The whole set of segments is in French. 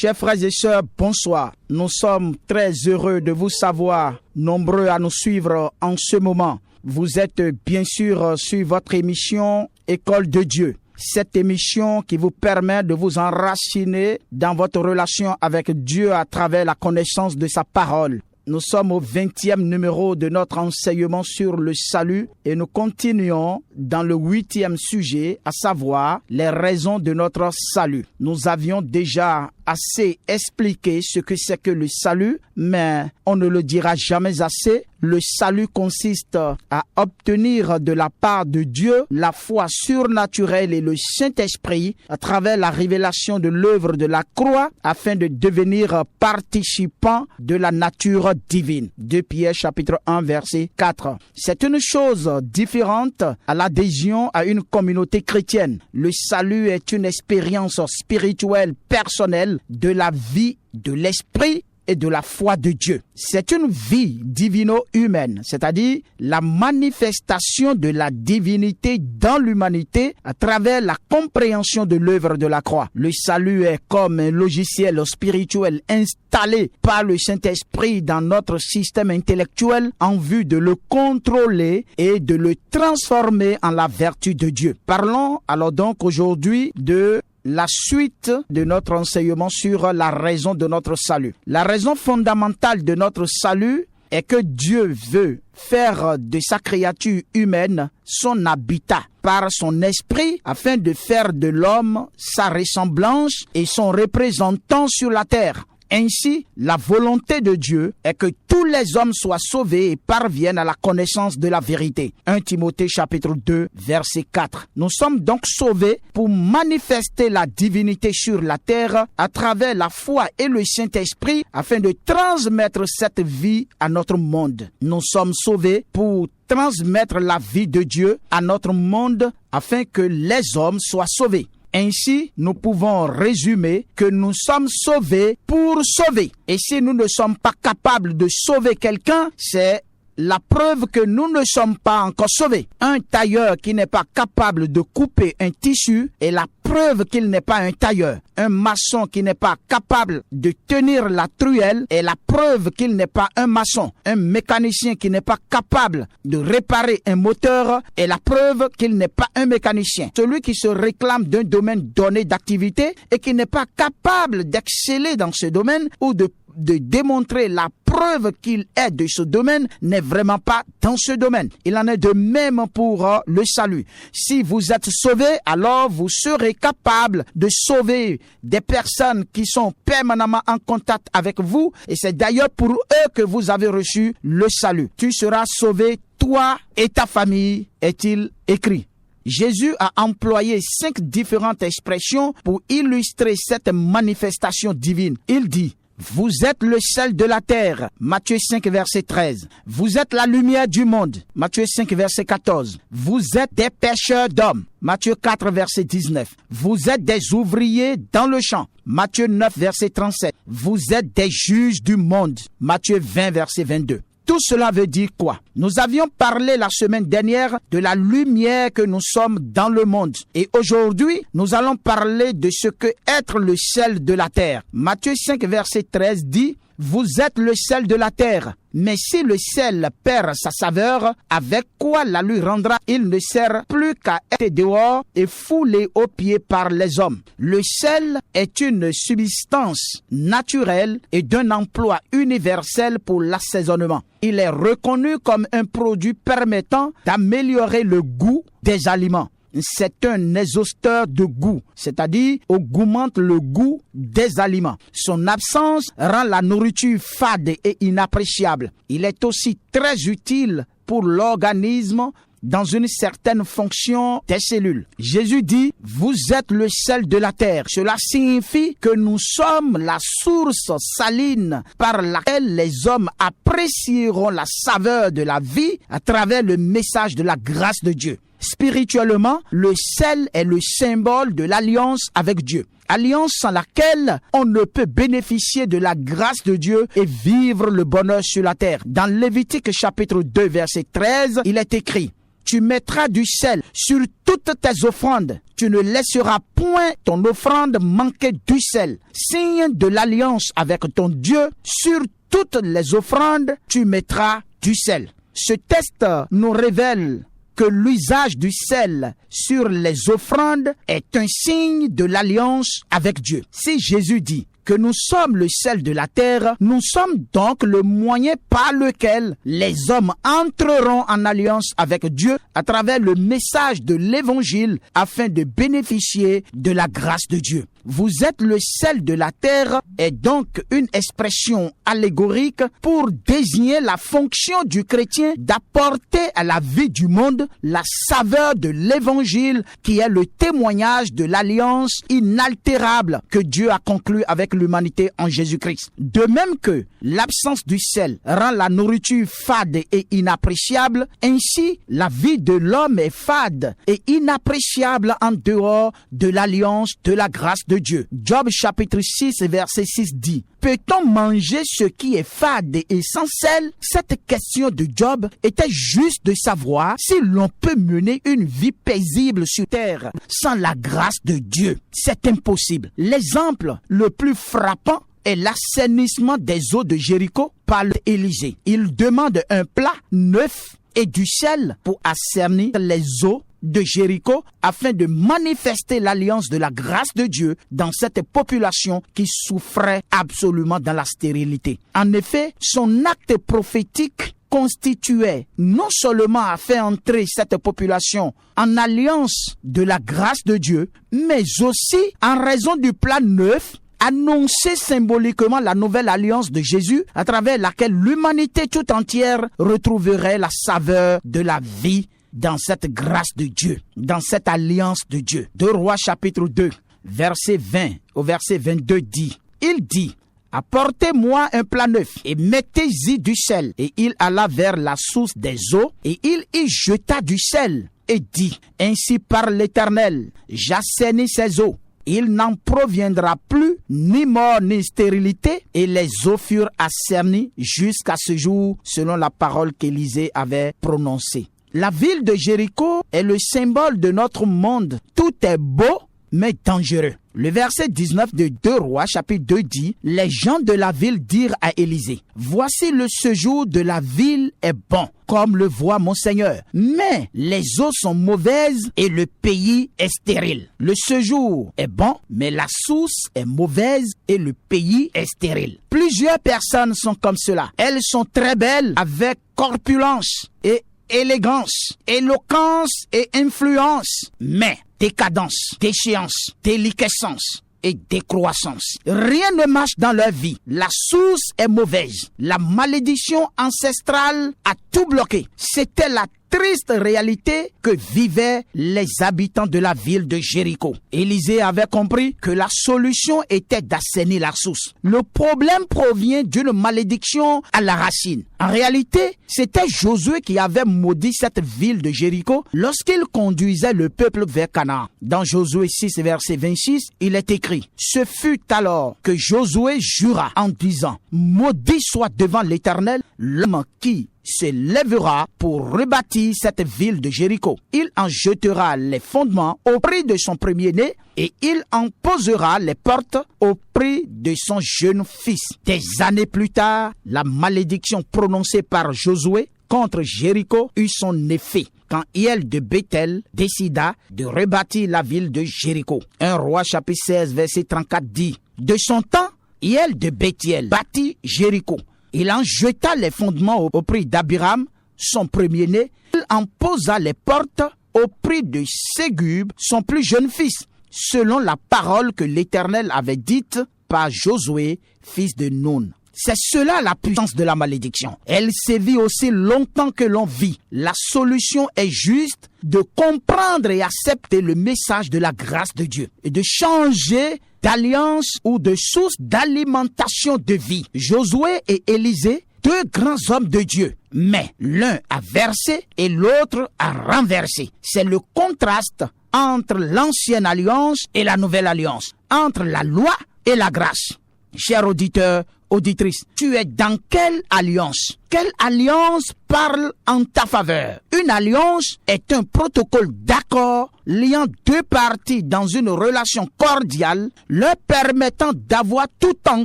Chers frères et sœurs, bonsoir. Nous sommes très heureux de vous savoir nombreux à nous suivre en ce moment. Vous êtes bien sûr sur votre émission École de Dieu. Cette émission qui vous permet de vous enraciner dans votre relation avec Dieu à travers la connaissance de sa parole. Nous sommes au 20e numéro de notre enseignement sur le salut et nous continuons dans le 8e sujet, à savoir les raisons de notre salut. Nous avions déjà assez expliqué ce que c'est que le salut, mais on ne le dira jamais assez. Le salut consiste à obtenir de la part de Dieu la foi surnaturelle et le Saint-Esprit à travers la révélation de l'œuvre de la croix afin de devenir participant de la nature divine. 2 Pierre chapitre 1 verset 4. C'est une chose différente à l'adhésion à une communauté chrétienne. Le salut est une expérience spirituelle personnelle de la vie de l'esprit et de la foi de Dieu. C'est une vie divino-humaine, c'est-à-dire la manifestation de la divinité dans l'humanité à travers la compréhension de l'œuvre de la croix. Le salut est comme un logiciel spirituel installé par le Saint-Esprit dans notre système intellectuel en vue de le contrôler et de le transformer en la vertu de Dieu. Parlons alors donc aujourd'hui de la suite de notre enseignement sur la raison de notre salut. La raison fondamentale de notre salut est que Dieu veut faire de sa créature humaine son habitat par son esprit afin de faire de l'homme sa ressemblance et son représentant sur la terre. Ainsi, la volonté de Dieu est que tous les hommes soient sauvés et parviennent à la connaissance de la vérité. 1 Timothée chapitre 2 verset 4. Nous sommes donc sauvés pour manifester la divinité sur la terre à travers la foi et le Saint-Esprit afin de transmettre cette vie à notre monde. Nous sommes sauvés pour transmettre la vie de Dieu à notre monde afin que les hommes soient sauvés. Ainsi, nous pouvons résumer que nous sommes sauvés pour sauver. Et si nous ne sommes pas capables de sauver quelqu'un, c'est la preuve que nous ne sommes pas encore sauvés. Un tailleur qui n'est pas capable de couper un tissu est la preuve qu'il n'est pas un tailleur. Un maçon qui n'est pas capable de tenir la truelle est la preuve qu'il n'est pas un maçon. Un mécanicien qui n'est pas capable de réparer un moteur est la preuve qu'il n'est pas un mécanicien. Celui qui se réclame d'un domaine donné d'activité et qui n'est pas capable d'exceller dans ce domaine ou de démontrer la preuve qu'il est de ce domaine n'est vraiment pas dans ce domaine. Il en est de même pour le salut. Si vous êtes sauvés, alors vous serez capable de sauver des personnes qui sont permanemment en contact avec vous et c'est d'ailleurs pour eux que vous avez reçu le salut. Tu seras sauvé, toi et ta famille, est-il écrit. Jésus a employé 5 différentes expressions pour illustrer cette manifestation divine. Il dit: vous êtes le sel de la terre, Matthieu 5, verset 13. Vous êtes la lumière du monde, Matthieu 5, verset 14. Vous êtes des pêcheurs d'hommes, Matthieu 4, verset 19. Vous êtes des ouvriers dans le champ, Matthieu 9, verset 37. Vous êtes des juges du monde, Matthieu 20, verset 22. Tout cela veut dire quoi? Nous avions parlé la semaine dernière de la lumière que nous sommes dans le monde. Et aujourd'hui, nous allons parler de ce que être le sel de la terre. Matthieu 5, verset 13 dit: vous êtes le sel de la terre. Mais si le sel perd sa saveur, avec quoi la lui rendra? Il ne sert plus qu'à être dehors et foulé aux pieds par les hommes. Le sel est une substance naturelle et d'un emploi universel pour l'assaisonnement. Il est reconnu comme un produit permettant d'améliorer le goût des aliments. C'est un exhausteur de goût, c'est-à-dire augmente le goût des aliments. Son absence rend la nourriture fade et inappréciable. Il est aussi très utile pour l'organisme dans une certaine fonction des cellules. Jésus dit: vous êtes le sel de la terre. Cela signifie que nous sommes la source saline par laquelle les hommes apprécieront la saveur de la vie à travers le message de la grâce de Dieu. Spirituellement, le sel est le symbole de l'alliance avec Dieu. Alliance sans laquelle on ne peut bénéficier de la grâce de Dieu et vivre le bonheur sur la terre. Dans Lévitique chapitre 2 verset 13, il est écrit: tu mettras du sel sur toutes tes offrandes. Tu ne laisseras point ton offrande manquer du sel. Signe de l'alliance avec ton Dieu, sur toutes les offrandes, tu mettras du sel. Ce texte nous révèle que l'usage du sel sur les offrandes est un signe de l'alliance avec Dieu. Si Jésus dit que nous sommes le sel de la terre, nous sommes donc le moyen par lequel les hommes entreront en alliance avec Dieu à travers le message de l'Évangile afin de bénéficier de la grâce de Dieu. Vous êtes le sel de la terre est donc une expression allégorique pour désigner la fonction du chrétien d'apporter à la vie du monde la saveur de l'Évangile qui est le témoignage de l'alliance inaltérable que Dieu a conclue avec l'humanité en Jésus-Christ. De même que l'absence du sel rend la nourriture fade et inappréciable, ainsi la vie de l'homme est fade et inappréciable en dehors de l'alliance de la grâce de Dieu. Job chapitre 6 verset 6 dit: peut-on manger ce qui est fade et sans sel? Cette question de Job était juste de savoir si l'on peut mener une vie paisible sur terre sans la grâce de Dieu. C'est impossible. L'exemple le plus frappant est l'assainissement des eaux de Jéricho par Élisée. Il demande un plat neuf et du sel pour assainir les eaux de Jéricho afin de manifester l'alliance de la grâce de Dieu dans cette population qui souffrait absolument dans la stérilité. En effet, son acte prophétique constituait non seulement à faire entrer cette population en alliance de la grâce de Dieu, mais aussi en raison du plat neuf, annoncer symboliquement la nouvelle alliance de Jésus à travers laquelle l'humanité tout entière retrouverait la saveur de la vie dans cette grâce de Dieu, dans cette alliance de Dieu. 2 Rois chapitre 2, verset 20 au verset 22 dit, il dit: apportez-moi un plat neuf et mettez-y du sel. Et il alla vers la source des eaux et il y jeta du sel et dit: ainsi parle l'Éternel, j'assainis ces eaux. Il n'en proviendra plus ni mort ni stérilité, et les eaux furent assainies jusqu'à ce jour, selon la parole qu'Élisée avait prononcée. La ville de Jéricho est le symbole de notre monde. Tout est beau, mais dangereux. Le verset 19 de 2 Rois chapitre 2 dit: les gens de la ville dirent à Élisée: voici le séjour de la ville est bon, comme le voit mon Seigneur, mais les eaux sont mauvaises et le pays est stérile. Le séjour est bon, mais la source est mauvaise et le pays est stérile. Plusieurs personnes sont comme cela. Elles sont très belles avec corpulence et élégance, éloquence et influence, mais décadence, déchéance, déliquescence et décroissance. Rien ne marche dans leur vie. La source est mauvaise. La malédiction ancestrale a tout bloqué. C'était la triste réalité que vivaient les habitants de la ville de Jéricho. Élisée avait compris que la solution était d'assainir la source. Le problème provient d'une malédiction à la racine. En réalité, c'était Josué qui avait maudit cette ville de Jéricho lorsqu'il conduisait le peuple vers Canaan. Dans Josué 6, verset 26, il est écrit: ce fut alors que Josué jura en disant: maudit soit devant l'Éternel l'homme qui se lèvera pour rebâtir cette ville de Jéricho. Il en jettera les fondements au prix de son premier-né et il en posera les portes au prix de son jeune fils. Des années plus tard, la malédiction prononcée par Josué contre Jéricho eut son effet quand Hiel de Béthel décida de rebâtir la ville de Jéricho. 1 Roi chapitre 16 verset 34 dit: de son temps, Hiel de Béthel bâtit Jéricho. Il en jeta les fondements au prix d'Abiram, son premier-né. Il en posa les portes au prix de Ségub, son plus jeune fils, selon la parole que l'Éternel avait dite par Josué, fils de Nun. C'est cela la puissance de la malédiction. Elle sévit aussi longtemps que l'on vit. La solution est juste de comprendre et accepter le message de la grâce de Dieu et de changer d'alliance ou de source d'alimentation de vie. Josué et Élisée, deux grands hommes de Dieu, mais l'un a versé et l'autre a renversé. C'est le contraste entre l'ancienne alliance et la nouvelle alliance, entre la loi et la grâce. Chers auditeurs, auditrice, tu es dans quelle alliance? Quelle alliance parle en ta faveur? Une alliance est un protocole d'accord liant deux parties dans une relation cordiale, leur permettant d'avoir tout en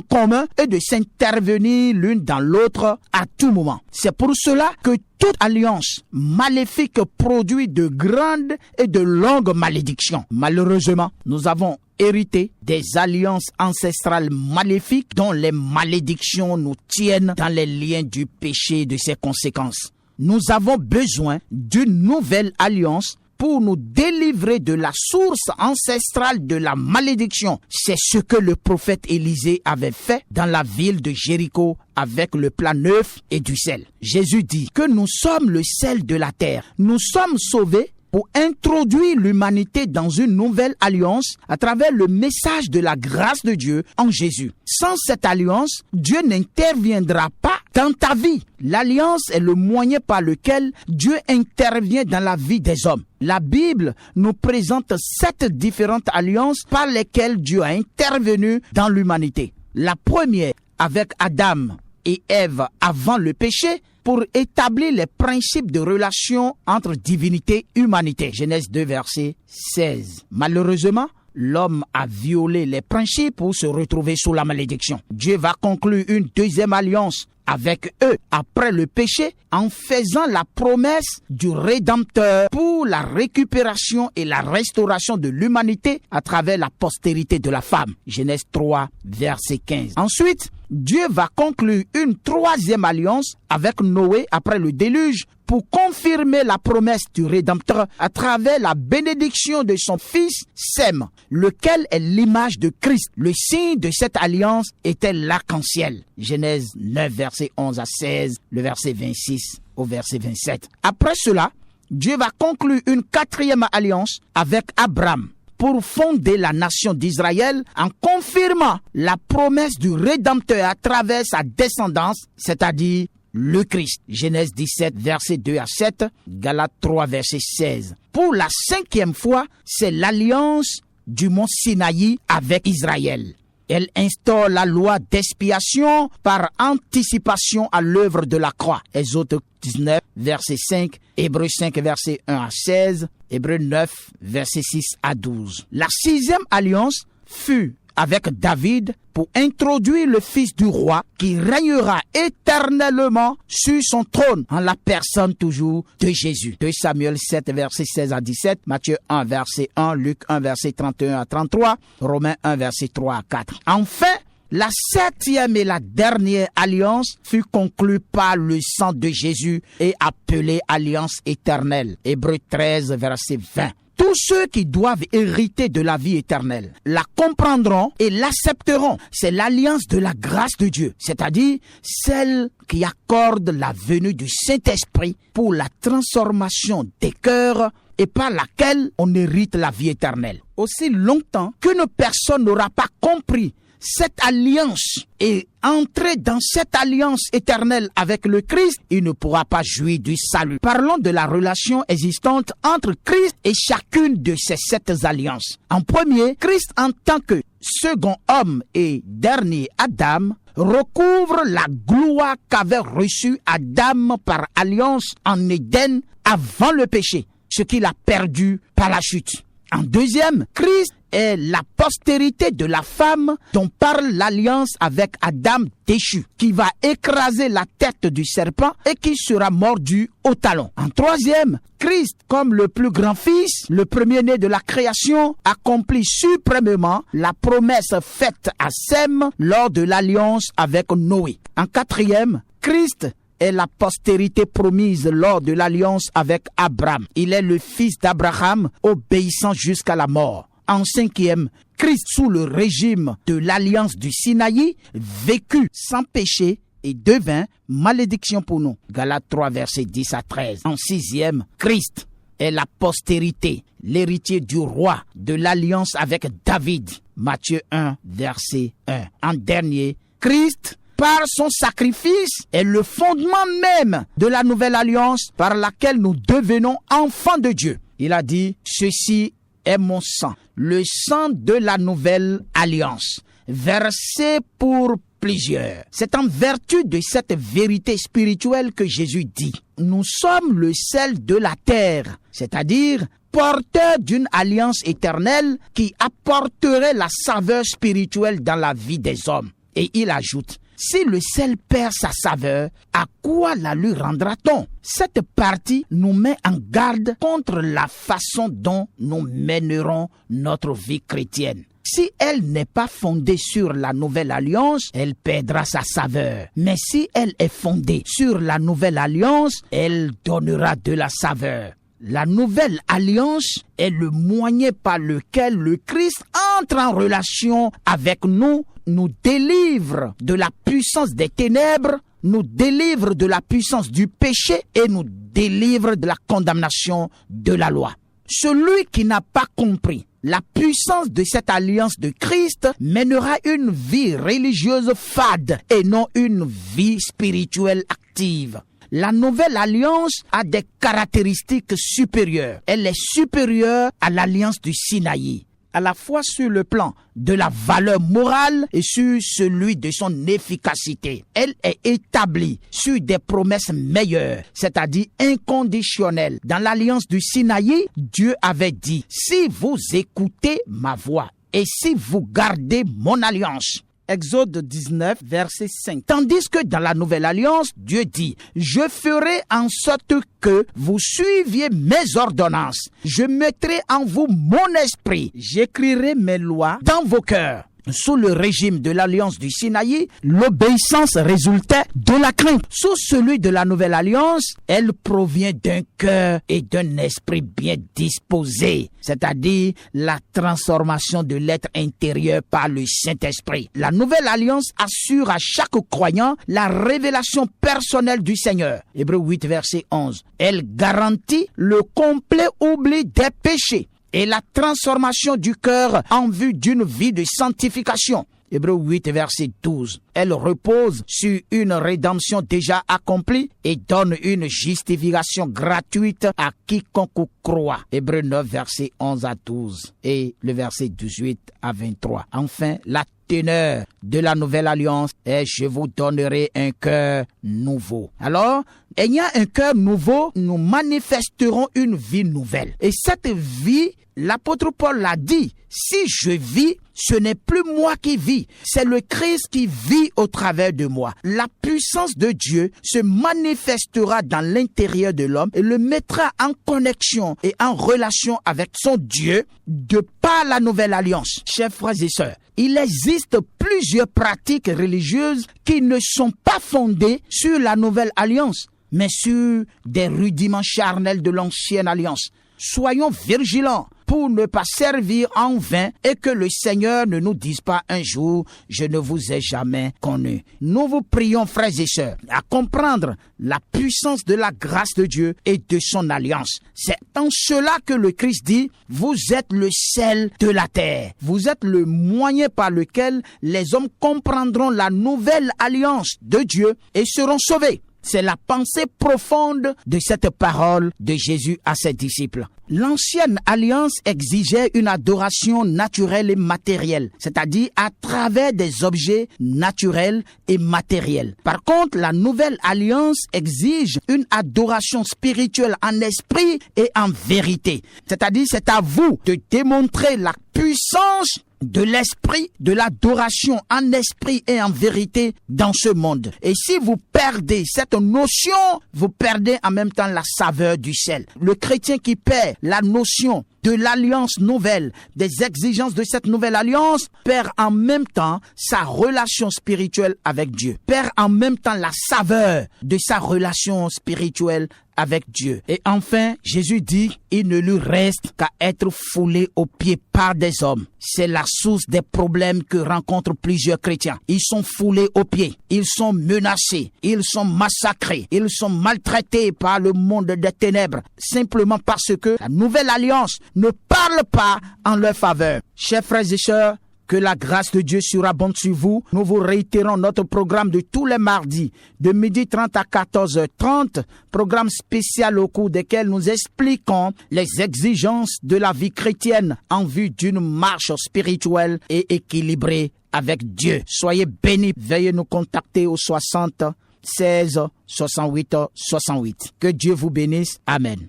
commun et de s'intervenir l'une dans l'autre à tout moment. C'est pour cela que toute alliance maléfique produit de grandes et de longues malédictions. Malheureusement, nous avons hérité des alliances ancestrales maléfiques dont les malédictions nous tiennent dans les liens du péché et de ses conséquences. Nous avons besoin d'une nouvelle alliance pour nous délivrer de la source ancestrale de la malédiction. C'est ce que le prophète Élisée avait fait dans la ville de Jéricho avec le plat neuf et du sel. Jésus dit que nous sommes le sel de la terre. Nous sommes sauvés pour introduire l'humanité dans une nouvelle alliance à travers le message de la grâce de Dieu en Jésus. Sans cette alliance, Dieu n'interviendra pas dans ta vie. L'alliance est le moyen par lequel Dieu intervient dans la vie des hommes. La Bible nous présente 7 différentes alliances par lesquelles Dieu a intervenu dans l'humanité. La première avec Adam et Ève avant le péché, pour établir les principes de relation entre divinité et humanité. Genèse 2, verset 16. Malheureusement, l'homme a violé les principes pour se retrouver sous la malédiction. Dieu va conclure une deuxième alliance avec eux après le péché en faisant la promesse du Rédempteur pour la récupération et la restauration de l'humanité à travers la postérité de la femme. Genèse 3, verset 15. Ensuite, Dieu va conclure une troisième alliance avec Noé après le déluge pour confirmer la promesse du Rédempteur à travers la bénédiction de son fils Sem, lequel est l'image de Christ. Le signe de cette alliance était l'arc-en-ciel. Genèse 9, verset 11 à 16, le verset 26 au verset 27. Après cela, Dieu va conclure une quatrième alliance avec Abraham pour fonder la nation d'Israël en confirmant la promesse du Rédempteur à travers sa descendance, c'est-à-dire le Christ. Genèse 17, verset 2 à 7, Galates 3, verset 16. Pour la 5e fois, c'est l'alliance du mont Sinaï avec Israël. Elle instaure la loi d'expiation par anticipation à l'œuvre de la croix. Exode 19, verset 5, Hébreux 5, verset 1 à 16, Hébreux 9, verset 6 à 12. La 6e alliance fut avec David pour introduire le fils du roi qui régnera éternellement sur son trône en la personne toujours de Jésus. 2 Samuel 7, verset 16 à 17, Matthieu 1, verset 1, Luc 1, verset 31 à 33, Romains 1, verset 3 à 4. Enfin, la 7e et la dernière alliance fut conclue par le sang de Jésus et appelée alliance éternelle. Hébreux 13, verset 20. Tous ceux qui doivent hériter de la vie éternelle la comprendront et l'accepteront. C'est l'alliance de la grâce de Dieu, c'est-à-dire celle qui accorde la venue du Saint-Esprit pour la transformation des cœurs et par laquelle on hérite la vie éternelle. Aussi longtemps qu'une personne n'aura pas compris cette alliance et entrer dans cette alliance éternelle avec le Christ, il ne pourra pas jouir du salut. Parlons de la relation existante entre Christ et chacune de ces 7 alliances. En premier, Christ en tant que second homme et dernier Adam recouvre la gloire qu'avait reçue Adam par alliance en Éden avant le péché, ce qu'il a perdu par la chute. En deuxième, Christ est la postérité de la femme dont parle l'alliance avec Adam déchu, qui va écraser la tête du serpent et qui sera mordu au talon. En troisième, Christ, comme le plus grand fils, le premier-né de la création, accomplit suprêmement la promesse faite à Sem lors de l'alliance avec Noé. En quatrième, Christ est la postérité promise lors de l'alliance avec Abraham. Il est le fils d'Abraham, obéissant jusqu'à la mort. En cinquième, Christ sous le régime de l'alliance du Sinaï, vécut sans péché et devint malédiction pour nous. Galates 3, versets 10 à 13. En sixième, Christ est la postérité, l'héritier du roi de l'alliance avec David. Matthieu 1, verset 1. En dernier, Christ, par son sacrifice, est le fondement même de la nouvelle alliance par laquelle nous devenons enfants de Dieu. Il a dit, ceci est mon sang, le sang de la nouvelle alliance, versé pour plusieurs. C'est en vertu de cette vérité spirituelle que Jésus dit: nous sommes le sel de la terre, c'est-à-dire porteur d'une alliance éternelle qui apporterait la saveur spirituelle dans la vie des hommes. Et il ajoute: si le sel perd sa saveur, à quoi la lui rendra-t-on? Cette partie nous met en garde contre la façon dont nous mènerons notre vie chrétienne. Si elle n'est pas fondée sur la nouvelle alliance, elle perdra sa saveur. Mais si elle est fondée sur la nouvelle alliance, elle donnera de la saveur. La nouvelle alliance est le moyen par lequel le Christ entre en relation avec nous, nous délivre de la puissance des ténèbres, nous délivre de la puissance du péché et nous délivre de la condamnation de la loi. Celui qui n'a pas compris la puissance de cette alliance de Christ mènera une vie religieuse fade et non une vie spirituelle active. La nouvelle alliance a des caractéristiques supérieures. Elle est supérieure à l'alliance du Sinaï, à la fois sur le plan de la valeur morale et sur celui de son efficacité. Elle est établie sur des promesses meilleures, c'est-à-dire inconditionnelles. Dans l'alliance du Sinaï, Dieu avait dit: si vous écoutez ma voix et si vous gardez mon alliance. Exode 19, verset 5. Tandis que dans la nouvelle alliance, Dieu dit: je ferai en sorte que vous suiviez mes ordonnances. Je mettrai en vous mon esprit. J'écrirai mes lois dans vos cœurs. Sous le régime de l'alliance du Sinaï, l'obéissance résultait de la crainte. Sous celui de la nouvelle alliance, elle provient d'un cœur et d'un esprit bien disposé, c'est-à-dire la transformation de l'être intérieur par le Saint-Esprit. La nouvelle alliance assure à chaque croyant la révélation personnelle du Seigneur. Hébreux 8, verset 11. Elle garantit le complet oubli des péchés et la transformation du cœur en vue d'une vie de sanctification. Hébreux 8, verset 12. Elle repose sur une rédemption déjà accomplie et donne une justification gratuite à quiconque croit. Hébreux 9, verset 11 à 12 et le verset 18 à 23. Enfin, la teneur de la nouvelle alliance est: je vous donnerai un cœur nouveau. Alors, ayant un cœur nouveau, nous manifesterons une vie nouvelle. Et cette vie, l'apôtre Paul l'a dit: si je vis, ce n'est plus moi qui vis, c'est le Christ qui vit au travers de moi. La puissance de Dieu se manifestera dans l'intérieur de l'homme et le mettra en connexion et en relation avec son Dieu de par la nouvelle alliance. Chers frères et sœurs, il existe plusieurs pratiques religieuses qui ne sont pas fondées sur la nouvelle alliance, mais sur des rudiments charnels de l'ancienne alliance. Soyons vigilants pour ne pas servir en vain et que le Seigneur ne nous dise pas un jour: je ne vous ai jamais connu. Nous vous prions, frères et sœurs, à comprendre la puissance de la grâce de Dieu et de son alliance. C'est en cela que le Christ dit: vous êtes le sel de la terre. Vous êtes le moyen par lequel les hommes comprendront la nouvelle alliance de Dieu et seront sauvés. C'est la pensée profonde de cette parole de Jésus à ses disciples. L'ancienne alliance exigeait une adoration naturelle et matérielle, c'est-à-dire à travers des objets naturels et matériels. Par contre, la nouvelle alliance exige une adoration spirituelle en esprit et en vérité. C'est-à-dire, c'est à vous de démontrer la puissance de l'esprit, de l'adoration en esprit et en vérité dans ce monde. Et si vous perdez cette notion, vous perdez en même temps la saveur du sel. Le chrétien qui perd la notion de l'alliance nouvelle, des exigences de cette nouvelle alliance, perd en même temps sa relation spirituelle avec Dieu, perd en même temps la saveur de sa relation spirituelle avec Dieu. Et enfin, Jésus dit: il ne lui reste qu'à être foulé aux pieds par des hommes. C'est la source des problèmes que rencontrent plusieurs chrétiens. Ils sont foulés aux pieds, ils sont menacés, ils sont massacrés, ils sont maltraités par le monde des ténèbres, simplement parce que la nouvelle alliance ne parle pas en leur faveur. Chers frères et sœurs, Que la grâce de Dieu surabonde sur vous. Nous vous réitérons notre programme de tous les mardis de 12h30 à 14h30. Programme spécial au cours desquels nous expliquons les exigences de la vie chrétienne en vue d'une marche spirituelle et équilibrée avec Dieu. Soyez bénis. Veuillez nous contacter au 60 16 68 68. Que Dieu vous bénisse. Amen.